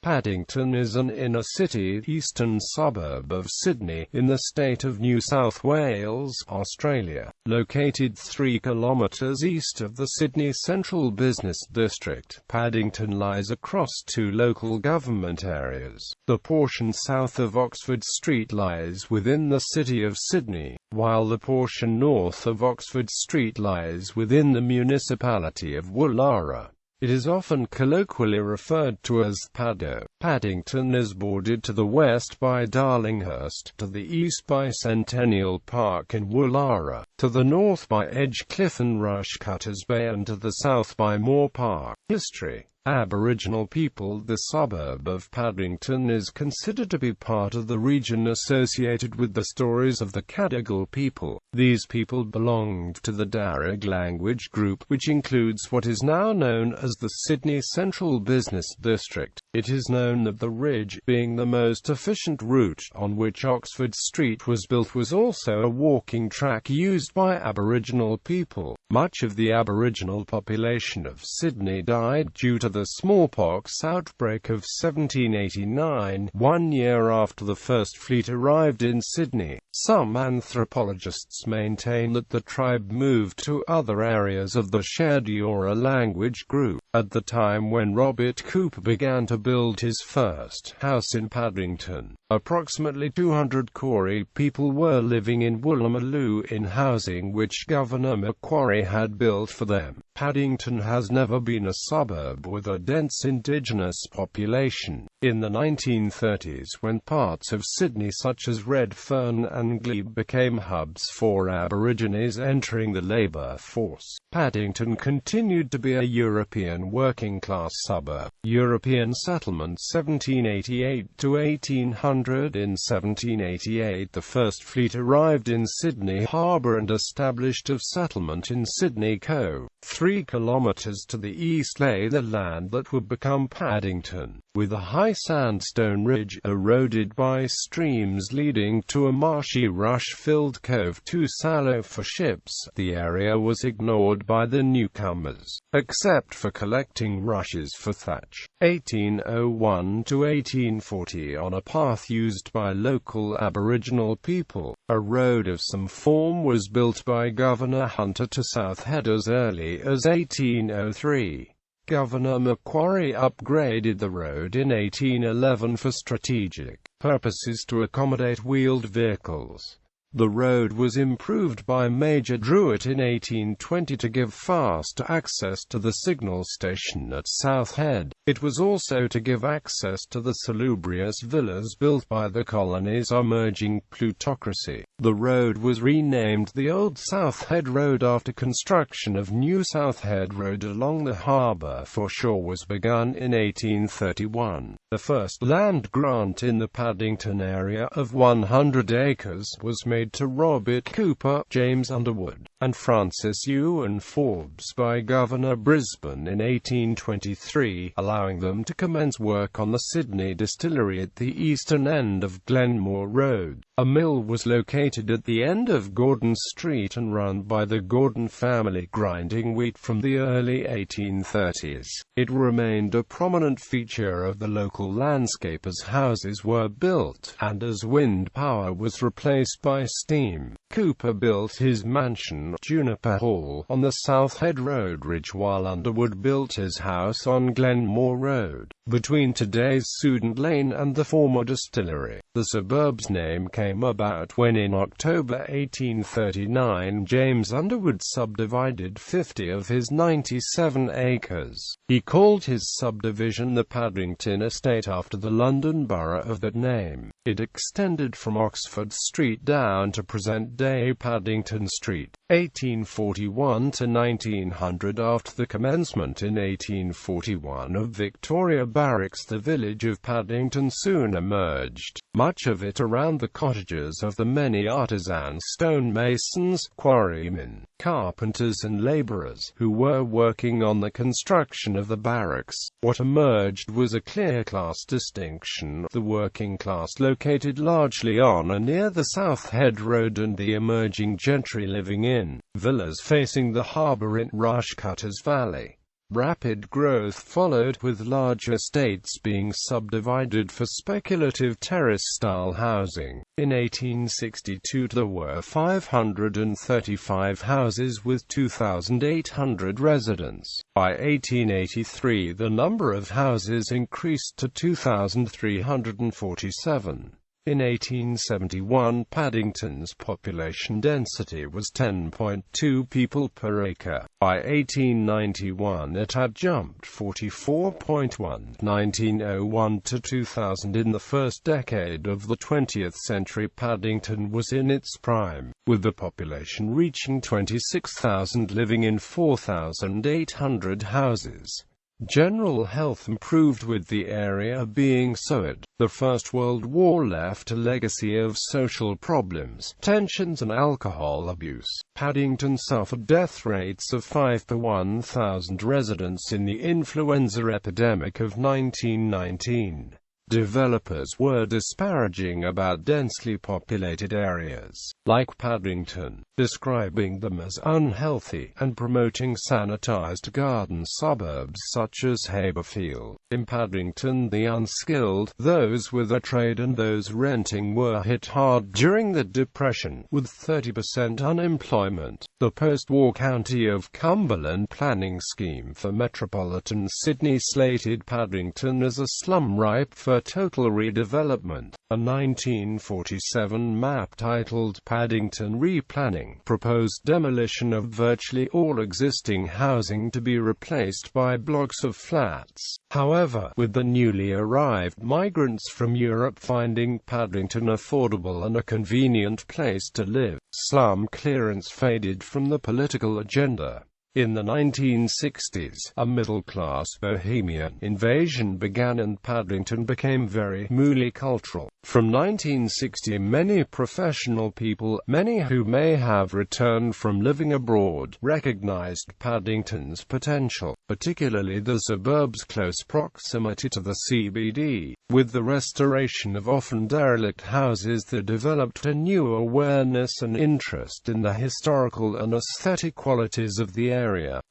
Paddington is an inner-city, eastern suburb of Sydney, in the state of New South Wales, Australia. Located 3 kilometres east of the Sydney Central Business District, Paddington lies across 2 local government areas. The portion south of Oxford Street lies within the City of Sydney, while the portion north of Oxford Street lies within the Municipality of Woollahra. It is often colloquially referred to as Paddo. Paddington is bordered to the west by Darlinghurst, to the east by Centennial Park in Woollahra, to the north by Edgecliff and Rushcutters Bay, and to the south by Moore Park. History. Aboriginal people. The suburb of Paddington is considered to be part of the region associated with the stories of the Cadigal people. These people belonged to the Darug language group, which includes what is now known as the Sydney Central Business District. It is known that the ridge, being the most efficient route on which Oxford Street was built, was also a walking track used by Aboriginal people. Much of the Aboriginal population of Sydney died due to the smallpox outbreak of 1789, 1 year after the first fleet arrived in Sydney. Some anthropologists maintain that the tribe moved to other areas of the shared Eora language group. At the time when Robert Cooper began to build his first house in Paddington, approximately 200 Koori people were living in Woollahra in housing which Governor Macquarie had built for them. Paddington has never been a suburb with a dense Indigenous population. In the 1930s, when parts of Sydney such as Redfern and Glebe became hubs for Aborigines entering the labour force, Paddington continued to be a European working-class suburb. European settlement 1788 to 1800. In 1788, the first fleet arrived in Sydney Harbour and established a settlement in Sydney Cove. 3 kilometres to the east lay the land that would become Paddington, with a high sandstone ridge, eroded by streams leading to a marshy rush-filled cove too shallow for ships. The area was ignored by the newcomers, except for collecting rushes for thatch. 1801 to 1840. On a path used by local Aboriginal people, a road of some form was built by Governor Hunter to South Head as early as 1803. Governor Macquarie upgraded the road in 1811 for strategic purposes to accommodate wheeled vehicles. The road was improved by Major Druitt in 1820 to give fast access to the signal station at South Head. It was also to give access to the salubrious villas built by the colony's emerging plutocracy. The road was renamed the Old South Head Road after construction of New South Head Road along the harbour foreshore was begun in 1831. The first land grant in the Paddington area of 100 acres was made to Robert Cooper, James Underwood, and Francis Ewan Forbes by Governor Brisbane in 1823, allowing them to commence work on the Sydney distillery at the eastern end of Glenmore Road. A mill was located at the end of Gordon Street and run by the Gordon family, grinding wheat from the early 1830s. It remained a prominent feature of the local landscape as houses were built, and as wind power was replaced by steam. Cooper built his mansion, Juniper Hall, on the South Head Road ridge, while Underwood built his house on Glenmore Road, between today's Student Lane and the former distillery. The suburb's name came about when in October 1839 James Underwood subdivided 50 of his 97 acres. He called his subdivision the Paddington Estate after the London borough of that name. It extended from Oxford Street down to present-day Paddington Street. 1841 to 1900. After the commencement in 1841 of Victoria Barracks, the village of Paddington soon emerged, much of it around the cottages of the many artisans, stonemasons, quarrymen, carpenters and labourers, who were working on the construction of the barracks. What emerged was a clear class distinction, the working class located largely on and near the South Head Road, and the emerging gentry living in villas facing the harbour in Rushcutters Valley. Rapid growth followed, with large estates being subdivided for speculative terrace-style housing. In 1862 there were 535 houses with 2,800 residents. By 1883 the number of houses increased to 2,347. In 1871, Paddington's population density was 10.2 people per acre. By 1891 it had jumped 44.1. 1901 to 2000. In the first decade of the 20th century, Paddington was in its prime, with the population reaching 26,000 living in 4,800 houses. General health improved, with the area being sowed. The First World War left a legacy of social problems, tensions and alcohol abuse. Paddington suffered death rates of 5 per 1,000 residents in the influenza epidemic of 1919. Developers were disparaging about densely populated areas, like Paddington, describing them as unhealthy, and promoting sanitized garden suburbs such as Haberfield. In Paddington, the unskilled, those with a trade and those renting, were hit hard during the Depression, with 30% unemployment. The post-war County of Cumberland planning scheme for metropolitan Sydney slated Paddington as a slum ripe for total redevelopment. A 1947 map titled Paddington Replanning proposed demolition of virtually all existing housing to be replaced by blocks of flats. However, with the newly arrived migrants from Europe finding Paddington affordable and a convenient place to live, slum clearance faded from the political agenda. In the 1960s, a middle-class bohemian invasion began and Paddington became very multicultural. From 1960, many professional people, many who may have returned from living abroad, recognized Paddington's potential, particularly the suburb's close proximity to the CBD. With the restoration of often derelict houses, there developed a new awareness and interest in the historical and aesthetic qualities of the area.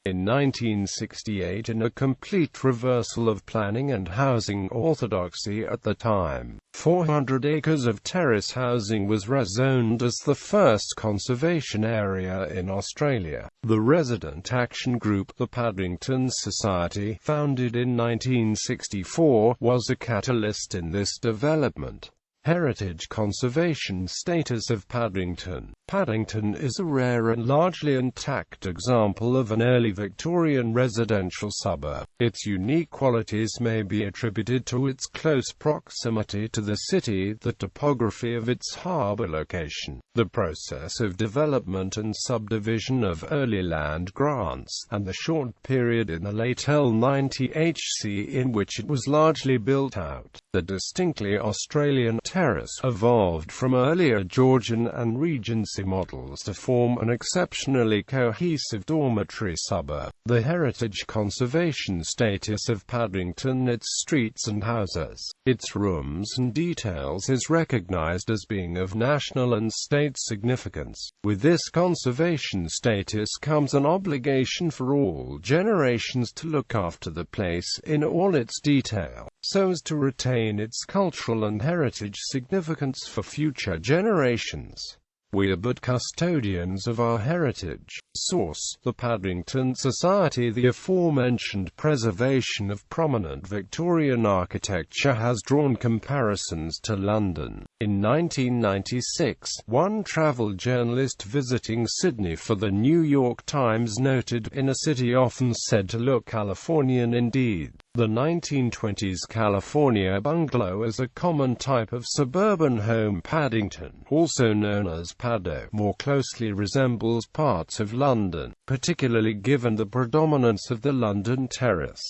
In 1968, in a complete reversal of planning and housing orthodoxy at the time, 400 acres of terrace housing was rezoned as the first conservation area in Australia. The resident action group, the Paddington Society, founded in 1964, was a catalyst in this development. Heritage conservation status of Paddington. Paddington is a rare and largely intact example of an early Victorian residential suburb. Its unique qualities may be attributed to its close proximity to the city, the topography of its harbour location, the process of development and subdivision of early land grants, and the short period in the late L90HC in which it was largely built out. The distinctly Australian terrace evolved from earlier Georgian and Regency models to form an exceptionally cohesive dormitory suburb. The heritage conservation status of Paddington, its streets and houses, its rooms and details, is recognised as being of national and state significance. With this conservation status comes an obligation for all generations to look after the place in all its detail, so as to retain its cultural and heritage significance for future generations. We are but custodians of our heritage. Source: The Paddington Society. The aforementioned preservation of prominent Victorian architecture has drawn comparisons to London. In 1996, one travel journalist visiting Sydney for the New York Times noted, "In a city often said to look Californian indeed, the 1920s California bungalow is a common type of suburban home. Paddington, also known as Paddo, more closely resembles parts of London, particularly given the predominance of the London terrace."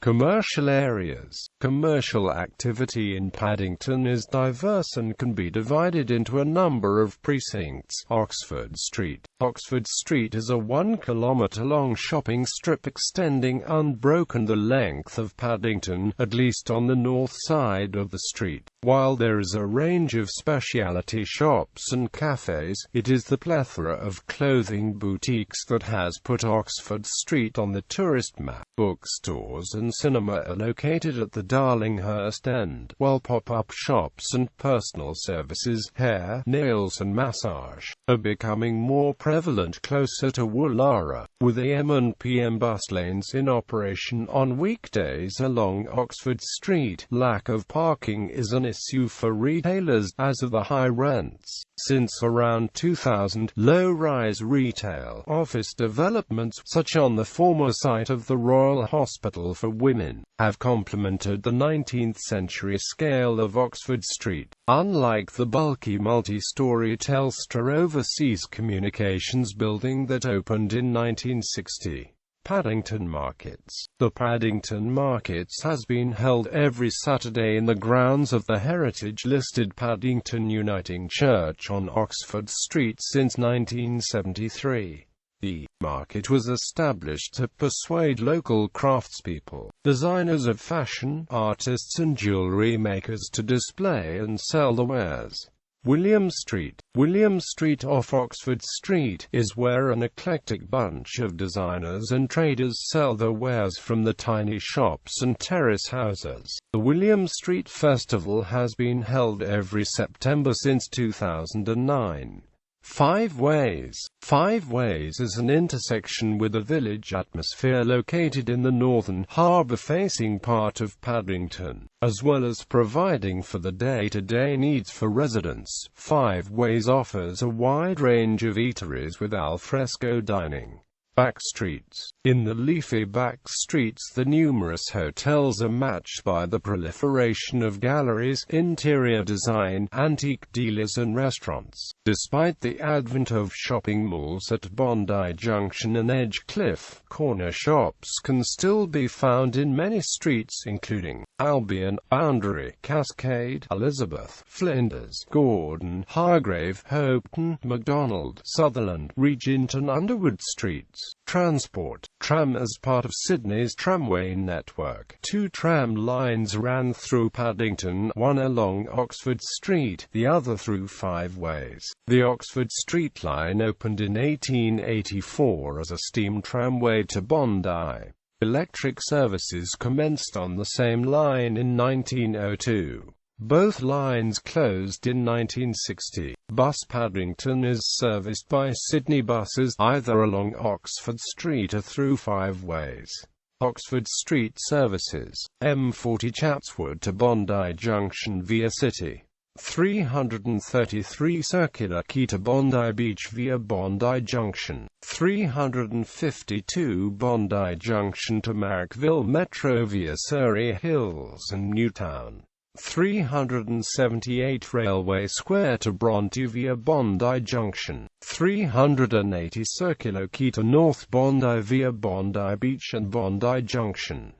Commercial areas. Commercial activity in Paddington is diverse and can be divided into a number of precincts. Oxford Street. Oxford Street is a 1 kilometre-long shopping strip extending unbroken the length of Paddington, at least on the north side of the street. While there is a range of specialty shops and cafes, it is the plethora of clothing boutiques that has put Oxford Street on the tourist map. Bookstores and cinema are located at the Darlinghurst end, while pop-up shops and personal services, hair, nails and massage, are becoming more prevalent closer to Woollahra, with AM and PM bus lanes in operation on weekdays along Oxford Street. Lack of parking is an issue for retailers, as are the high rents. Since around 2000, low-rise retail office developments, such on the former site of the Royal Hospital for Women, have complemented the 19th-century scale of Oxford Street. Unlike the bulky multi-story Telstra Overseas Communications building that opened in 1960, Paddington Markets. The Paddington Markets has been held every Saturday in the grounds of the heritage-listed Paddington Uniting Church on Oxford Street since 1973. The market was established to persuade local craftspeople, designers of fashion, artists and jewellery makers to display and sell the wares. William Street. William Street off Oxford Street is where an eclectic bunch of designers and traders sell their wares from the tiny shops and terrace houses. The William Street Festival has been held every September since 2009. Five Ways. Five Ways is an intersection with a village atmosphere located in the northern, harbour-facing part of Paddington. As well as providing for the day-to-day needs for residents, Five Ways offers a wide range of eateries with alfresco dining. Back streets. In the leafy back streets, the numerous hotels are matched by the proliferation of galleries, interior design, antique dealers and restaurants. Despite the advent of shopping malls at Bondi Junction and Edgecliff, corner shops can still be found in many streets including Albion, Boundary, Cascade, Elizabeth, Flinders, Gordon, Hargrave, Hopeton, MacDonald, Sutherland, Regent and Underwood streets. Transport. Tram. As part of Sydney's tramway network, 2 tram lines ran through Paddington, one along Oxford Street, the other through Five Ways. The Oxford Street line opened in 1884 as a steam tramway to Bondi. Electric services commenced on the same line in 1902. Both lines closed in 1960. Bus. Paddington is serviced by Sydney buses, either along Oxford Street or through Five Ways. Oxford Street services. M40 Chatswood to Bondi Junction via City. 333 Circular Quay to Bondi Beach via Bondi Junction. 352 Bondi Junction to Marrickville Metro via Surrey Hills and Newtown. 378 Railway Square to Bronte via Bondi Junction. 380 Circular Quay to North Bondi via Bondi Beach and Bondi Junction.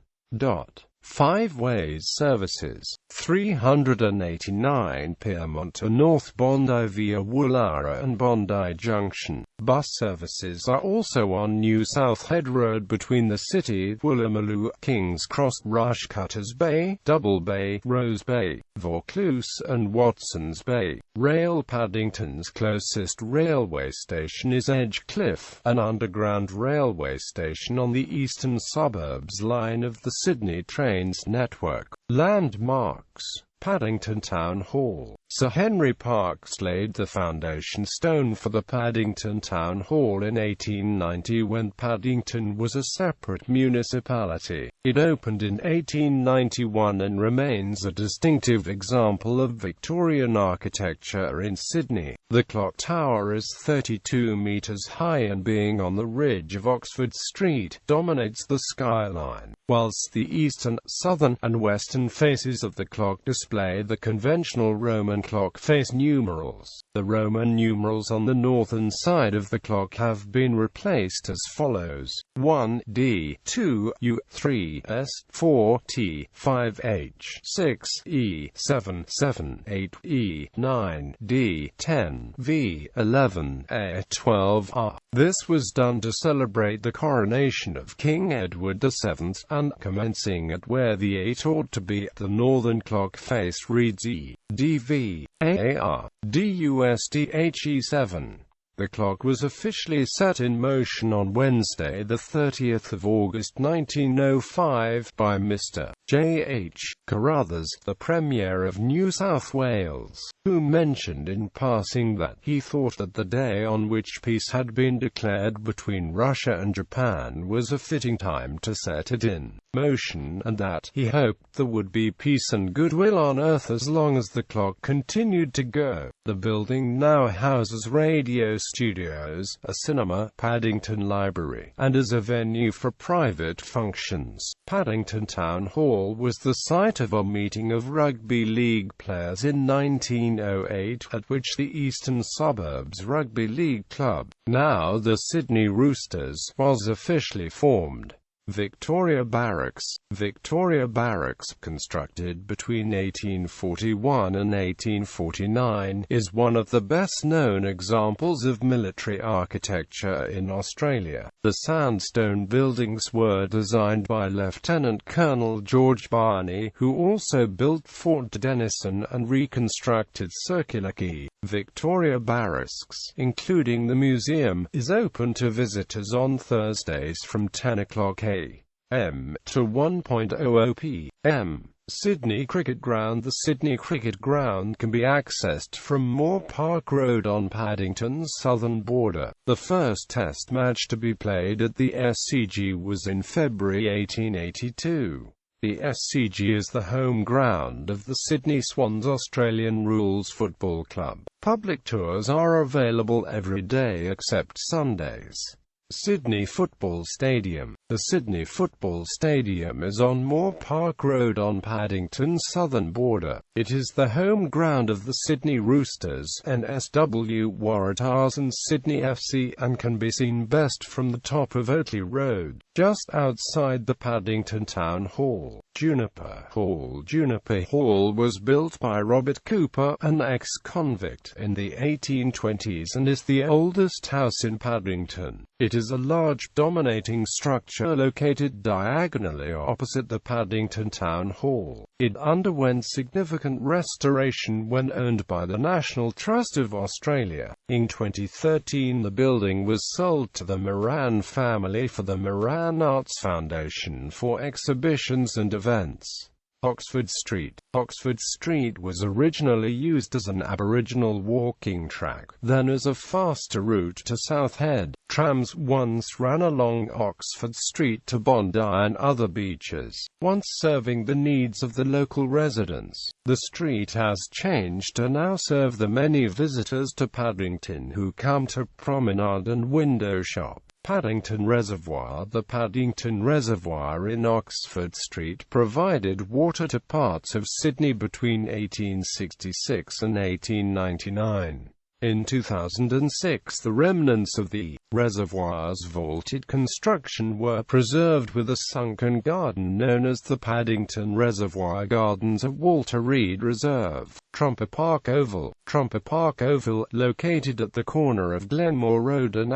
Five Ways services. 389 Piermont to North Bondi via Woollahra and Bondi Junction. Bus services are also on New South Head Road between the city, Woolloomooloo, King's Cross, Rushcutters Bay, Double Bay, Rose Bay, Vaucluse and Watson's Bay. Rail. Paddington's closest railway station is Edgecliff, an underground railway station on the eastern suburbs line of the Sydney Trains network. Landmarks. Paddington Town Hall. Sir Henry Parkes laid the foundation stone for the Paddington Town Hall in 1890 when Paddington was a separate municipality. It opened in 1891 and remains a distinctive example of Victorian architecture in Sydney. The clock tower is 32 metres high and, being on the ridge of Oxford Street, dominates the skyline, whilst the eastern, southern and western faces of the clock display display the conventional Roman clock face numerals. The Roman numerals on the northern side of the clock have been replaced as follows: 1 D, 2 U, 3 S, 4 T, 5 H, 6 E, 7 7 8 E, 9 D, 10 V, 11 A, 12 R. This was done to celebrate the coronation of King Edward VII, and commencing at where the 8 ought to be, the northern clock face reads E, D V, A R, D U S T H E 7. The clock was officially set in motion on Wednesday, the 30th of August 1905, by Mr. J. H. Carruthers, the Premier of New South Wales, who mentioned in passing that he thought that the day on which peace had been declared between Russia and Japan was a fitting time to set it in motion, and that he hoped there would be peace and goodwill on earth as long as the clock continued to go. The building now houses radio studios, a cinema, Paddington Library, and is a venue for private functions. Paddington Town Hall was the site of a meeting of rugby league players in 1908, at which the Eastern Suburbs Rugby League Club, now the Sydney Roosters, was officially formed. Victoria Barracks. Victoria Barracks, constructed between 1841 and 1849, is one of the best-known examples of military architecture in Australia. The sandstone buildings were designed by Lieutenant Colonel George Barney, who also built Fort Denison and reconstructed Circular Quay. Victoria Barracks, including the museum, is open to visitors on Thursdays from 10 o'clock a.m. to 1:00 p.m. Sydney Cricket Ground. The Sydney Cricket Ground can be accessed from Moore Park Road on Paddington's southern border. The first Test match to be played at the SCG was in February 1882. The SCG is the home ground of the Sydney Swans Australian Rules Football Club. Public tours are available every day except Sundays. Sydney Football Stadium. The Sydney Football Stadium is on Moore Park Road on Paddington's southern border. It is the home ground of the Sydney Roosters, NSW Waratahs and Sydney FC, and can be seen best from the top of Oatley Road, just outside the Paddington Town Hall. Juniper Hall. Juniper Hall was built by Robert Cooper, an ex-convict, in the 1820s and is the oldest house in Paddington. It is a large, dominating structure located diagonally opposite the Paddington Town Hall. It underwent significant restoration when owned by the National Trust of Australia. In 2013, the building was sold to the Moran family for the Moran Arts Foundation for exhibitions and events. Oxford Street. Oxford Street was originally used as an Aboriginal walking track, then as a faster route to South Head. Trams once ran along Oxford Street to Bondi and other beaches, once serving the needs of the local residents. The street has changed to now serve the many visitors to Paddington who come to promenade and window shop. Paddington Reservoir. The Paddington Reservoir in Oxford Street provided water to parts of Sydney between 1866 and 1899. In 2006, the remnants of the reservoir's vaulted construction were preserved with a sunken garden known as the Paddington Reservoir Gardens at Walter Reed Reserve. Trumper Park Oval. Trumper Park Oval, located at the corner of Glenmore Road and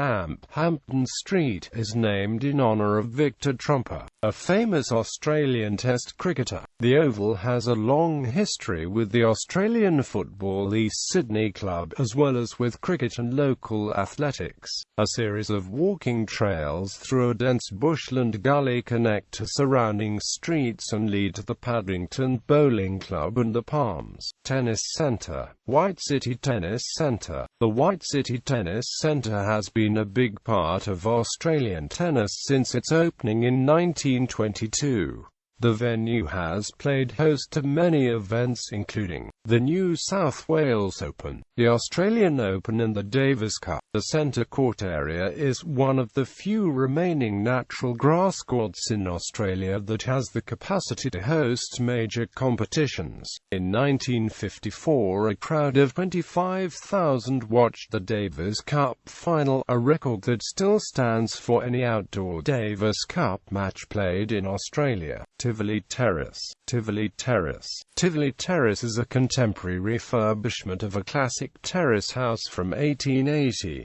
Hampton Street, is named in honour of Victor Trumper, a famous Australian Test cricketer. The Oval has a long history with the Australian Football East Sydney Club, as well as with cricket and local athletics. A series of walking trails through a dense bushland gully connect to surrounding streets and lead to the Paddington Bowling Club and the Palms Tennis Centre. White City Tennis Centre. The White City Tennis Centre has been a big part of Australian tennis since its opening in 1922. The venue has played host to many events including the New South Wales Open, the Australian Open and the Davis Cup. The centre court area is one of the few remaining natural grass courts in Australia that has the capacity to host major competitions. In 1954, a crowd of 25,000 watched the Davis Cup final, a record that still stands for any outdoor Davis Cup match played in Australia. Tivoli Terrace. Tivoli Terrace. Tivoli Terrace is a contemporary refurbishment of a classic terrace house from 1880.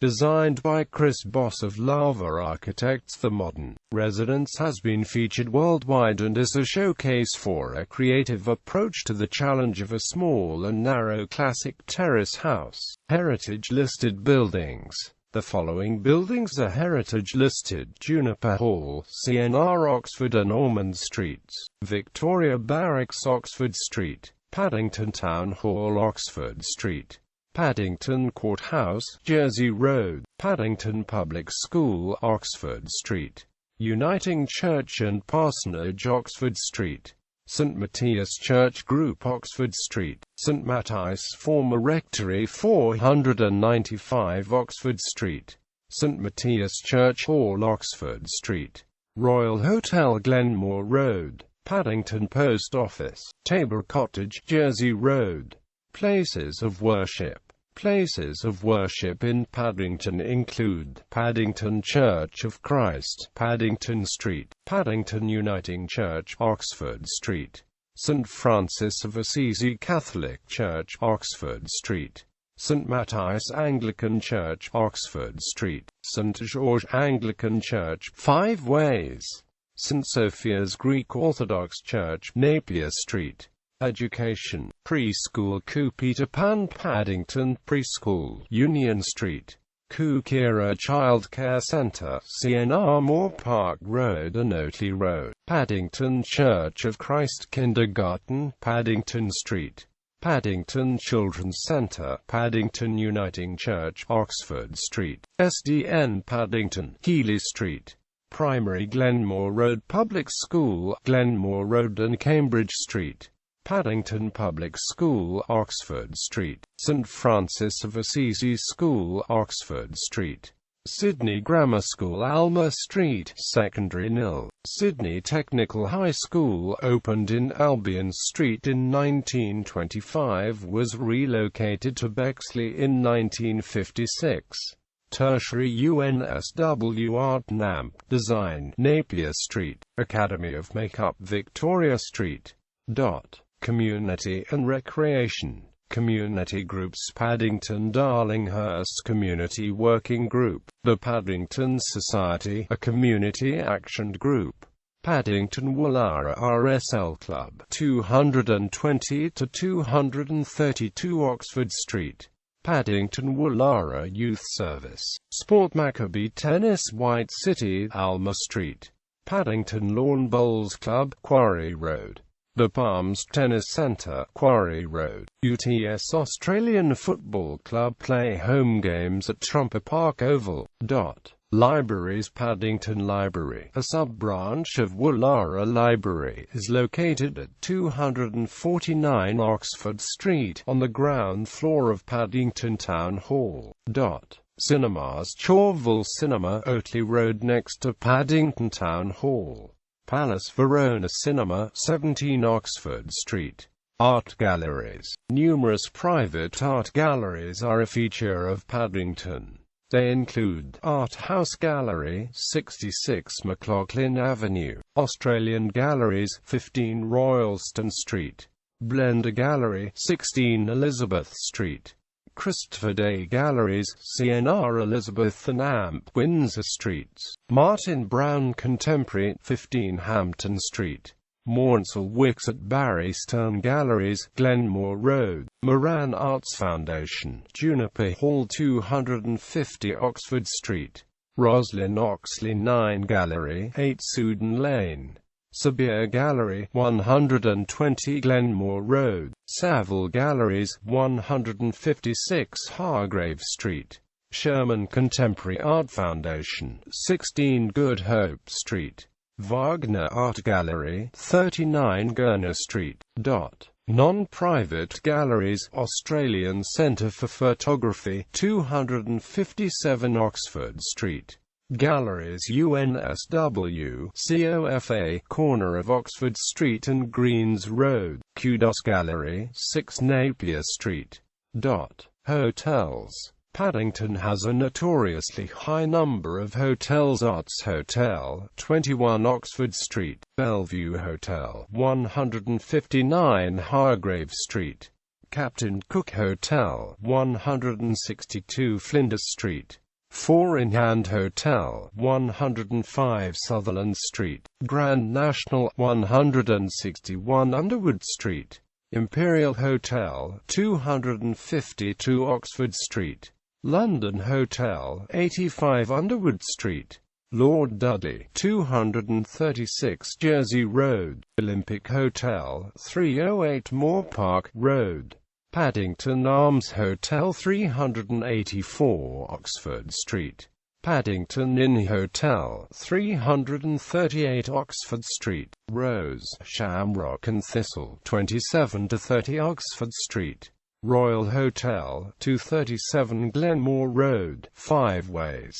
Designed by Chris Boss of Lava Architects, the modern residence has been featured worldwide and is a showcase for a creative approach to the challenge of a small and narrow classic terrace house. Heritage-listed buildings. The following buildings are heritage-listed: Juniper Hall, CNR Oxford and Ormond Streets; Victoria Barracks Oxford Street; Paddington Town Hall Oxford Street; Paddington Courthouse, Jersey Road; Paddington Public School, Oxford Street; Uniting Church and Parsonage, Oxford Street; St. Matthias Church Group, Oxford Street; St. Matthias Former Rectory, 495 Oxford Street; St. Matthias Church Hall, Oxford Street; Royal Hotel, Glenmore Road; Paddington Post Office, Tabor Cottage, Jersey Road. Places of worship. Places of worship in Paddington include Paddington Church of Christ, Paddington Street; Paddington Uniting Church, Oxford Street; St. Francis of Assisi Catholic Church, Oxford Street; St. Matthias Anglican Church, Oxford Street; St. George Anglican Church, Five Ways; St. Sophia's Greek Orthodox Church, Napier Street. Education. Preschool Ku Peter Pan Paddington Preschool, Union Street; Ku Kira Childcare Centre, CNR Moore Park Road and Oatley Road; Paddington Church of Christ Kindergarten, Paddington Street; Paddington Children's Centre, Paddington Uniting Church, Oxford Street; SDN Paddington, Keeley Street; Primary Glenmore Road Public School, Glenmore Road and Cambridge Street; Paddington Public School, Oxford Street; St. Francis of Assisi School, Oxford Street; Sydney Grammar School, Alma Street; Secondary Nil. Sydney Technical High School, opened in Albion Street in 1925, was relocated to Bexley in 1956. Tertiary UNSW Art Namp Design, Napier Street; Academy of Makeup, Victoria Street. Community and Recreation. Community groups: Paddington Darlinghurst Community Working Group; the Paddington Society, a community action group; Paddington Woollahra RSL Club, 220 to 232 Oxford Street; Paddington Woollahra Youth Service; Sport Maccabee Tennis White City, Alma Street; Paddington Lawn Bowls Club, Quarry Road; The Palms Tennis Centre, Quarry Road; UTS Australian Football Club play home games at Trumper Park Oval. Libraries. Paddington Library, a sub-branch of Woollahra Library, is located at 249 Oxford Street, on the ground floor of Paddington Town Hall. Cinemas. Chorville Cinema, Oatley Road next to Paddington Town Hall. Palace Verona Cinema, 17 Oxford Street. Art galleries. Numerous private art galleries are a feature of Paddington. They include Art House Gallery, 66 McLaughlin Avenue; Australian Galleries, 15 Royalston Street; Blender Gallery, 16 Elizabeth Street; Christopher Day Galleries, CNR Elizabeth and Amp, Windsor Streets; Martin Brown Contemporary, 15 Hampton Street; Mornsel Wicks at Barry Stone Galleries, Glenmore Road; Moran Arts Foundation, Juniper Hall, 250 Oxford Street; Roslyn Oxley 9 Gallery, 8 Suden Lane; Sabir Gallery, 120 Glenmore Road; Saville Galleries, 156 Hargrave Street; Sherman Contemporary Art Foundation, 16 Good Hope Street; Wagner Art Gallery, 39 Gurner Street. Non-private galleries, Australian Centre for Photography, 257 Oxford Street. Galleries UNSW, COFA, corner of Oxford Street and Greens Road. Kudos Gallery, 6 Napier Street. Hotels. Paddington has a notoriously high number of hotels. Arts Hotel, 21 Oxford Street. Bellevue Hotel, 159 Hargrave Street. Captain Cook Hotel, 162 Flinders Street. Four in Hand Hotel, 105 Sutherland Street. Grand National, 161 Underwood Street. Imperial Hotel, 252 Oxford Street. London Hotel, 85 Underwood Street. Lord Dudley, 236 Jersey Road. Olympic Hotel, 308 Moore Park Road. Paddington Arms Hotel, 384 Oxford Street. Paddington Inn Hotel, 338 Oxford Street. Rose, Shamrock and Thistle, 27 to 30 Oxford Street. Royal Hotel, 237 Glenmore Road, 5 Ways.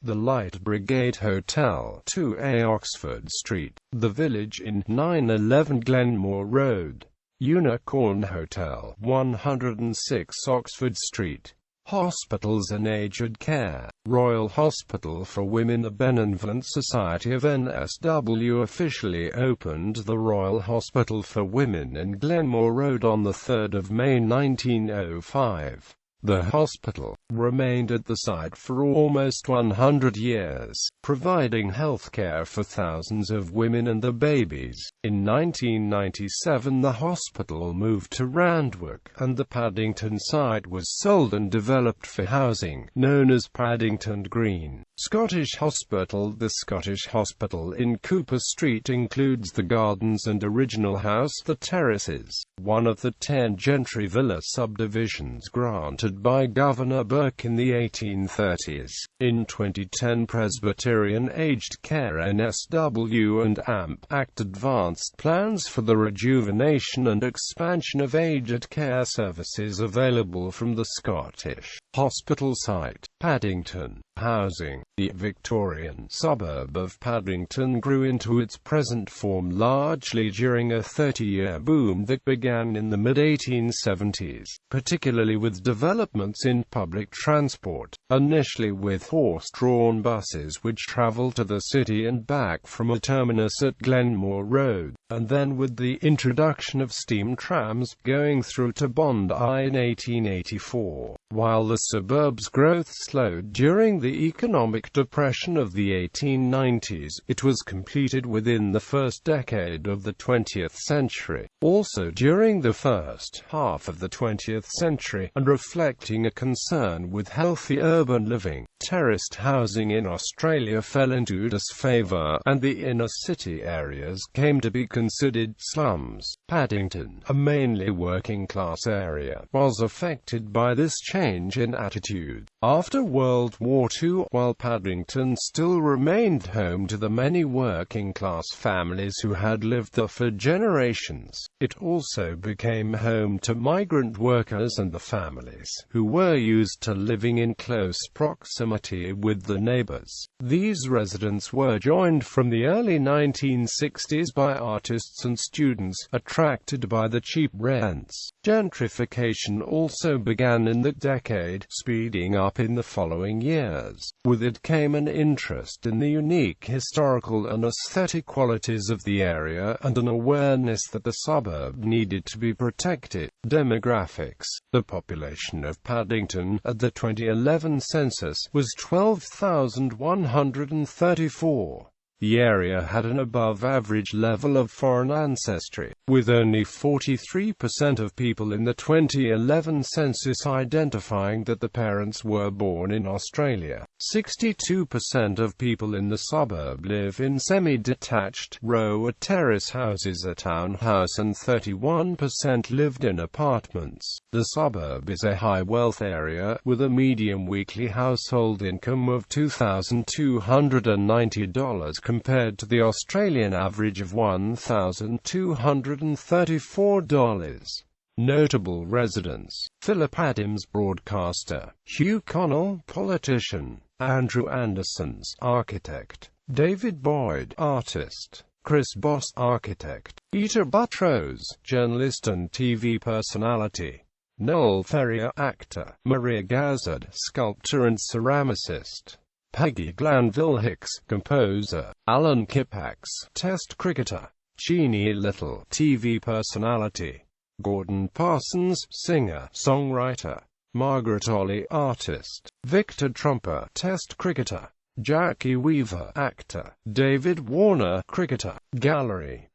The Light Brigade Hotel, 2A Oxford Street. The Village Inn, 911 Glenmore Road. Unicorn Hotel, 106 Oxford Street. Hospitals and Aged Care. Royal Hospital for Women. The Benevolent Society of NSW officially opened the Royal Hospital for Women in Glenmore Road on 3 May 1905. The hospital remained at the site for almost 100 years, providing health care for thousands of women and their babies. In 1997 the hospital moved to Randwick, and the Paddington site was sold and developed for housing, known as Paddington Green. Scottish Hospital. The Scottish Hospital in Cooper Street includes the gardens and original house, The Terraces, one of the 10 gentry villa subdivisions granted by Governor Burke in the 1830s. In 2010, Presbyterian Aged Care NSW and AMP Act advanced plans for the rejuvenation and expansion of aged care services available from the Scottish Hospital site. Paddington Housing. The Victorian suburb of Paddington grew into its present form largely during a 30-year boom that began in the mid-1870s, particularly with developments in public transport, initially with horse-drawn buses which travel to the city and back from a terminus at Glenmore Road, and then with the introduction of steam trams going through to Bondi in 1884. While the suburb's growth slowed during the economic depression of the 1890s, it was completed within the first decade of the 20th century. Also during the first half of the 20th century, and reflecting a concern with healthy urban living, terraced housing in Australia fell into disfavour, and the inner city areas came to be considered slums. Paddington, a mainly working-class area, was affected by this change in attitude. After World War II, while Paddington still remained home to the many working-class families who had lived there for generations, it also became home to migrant workers and the families who were used to living in close proximity with the neighbors. These residents were joined from the early 1960s by artists and students, attracted by the cheap rents. Gentrification also began in that decade, speeding up in the following years. With it came an interest in the unique historical and aesthetic qualities of the area, and an awareness that the suburb needed to be protected. Demographics. The population of Paddington, at the 2011 census, was 12,134. The area had an above-average level of foreign ancestry, with only 43% of people in the 2011 census identifying that the parents were born in Australia. 62% of people in the suburb live in semi-detached, row or terrace houses, a townhouse, and 31% lived in apartments. The suburb is a high-wealth area, with a median weekly household income of $2,290 compared to the Australian average of $1,200. $134. Notable residents: Philip Adams, broadcaster; Hugh Connell, politician; Andrew Andersons, architect; David Boyd, artist; Chris Boss, architect; Peter Buttrose, journalist and TV personality; Noel Ferrier, actor; Maria Gazard, sculptor and ceramicist; Peggy Glanville Hicks, composer; Alan Kippax, test cricketer; Jeannie Little, TV personality; Gordon Parsons, singer, songwriter; Margaret Olley, artist; Victor Trumper, test cricketer; Jackie Weaver, actor; David Warner, cricketer; Gallery.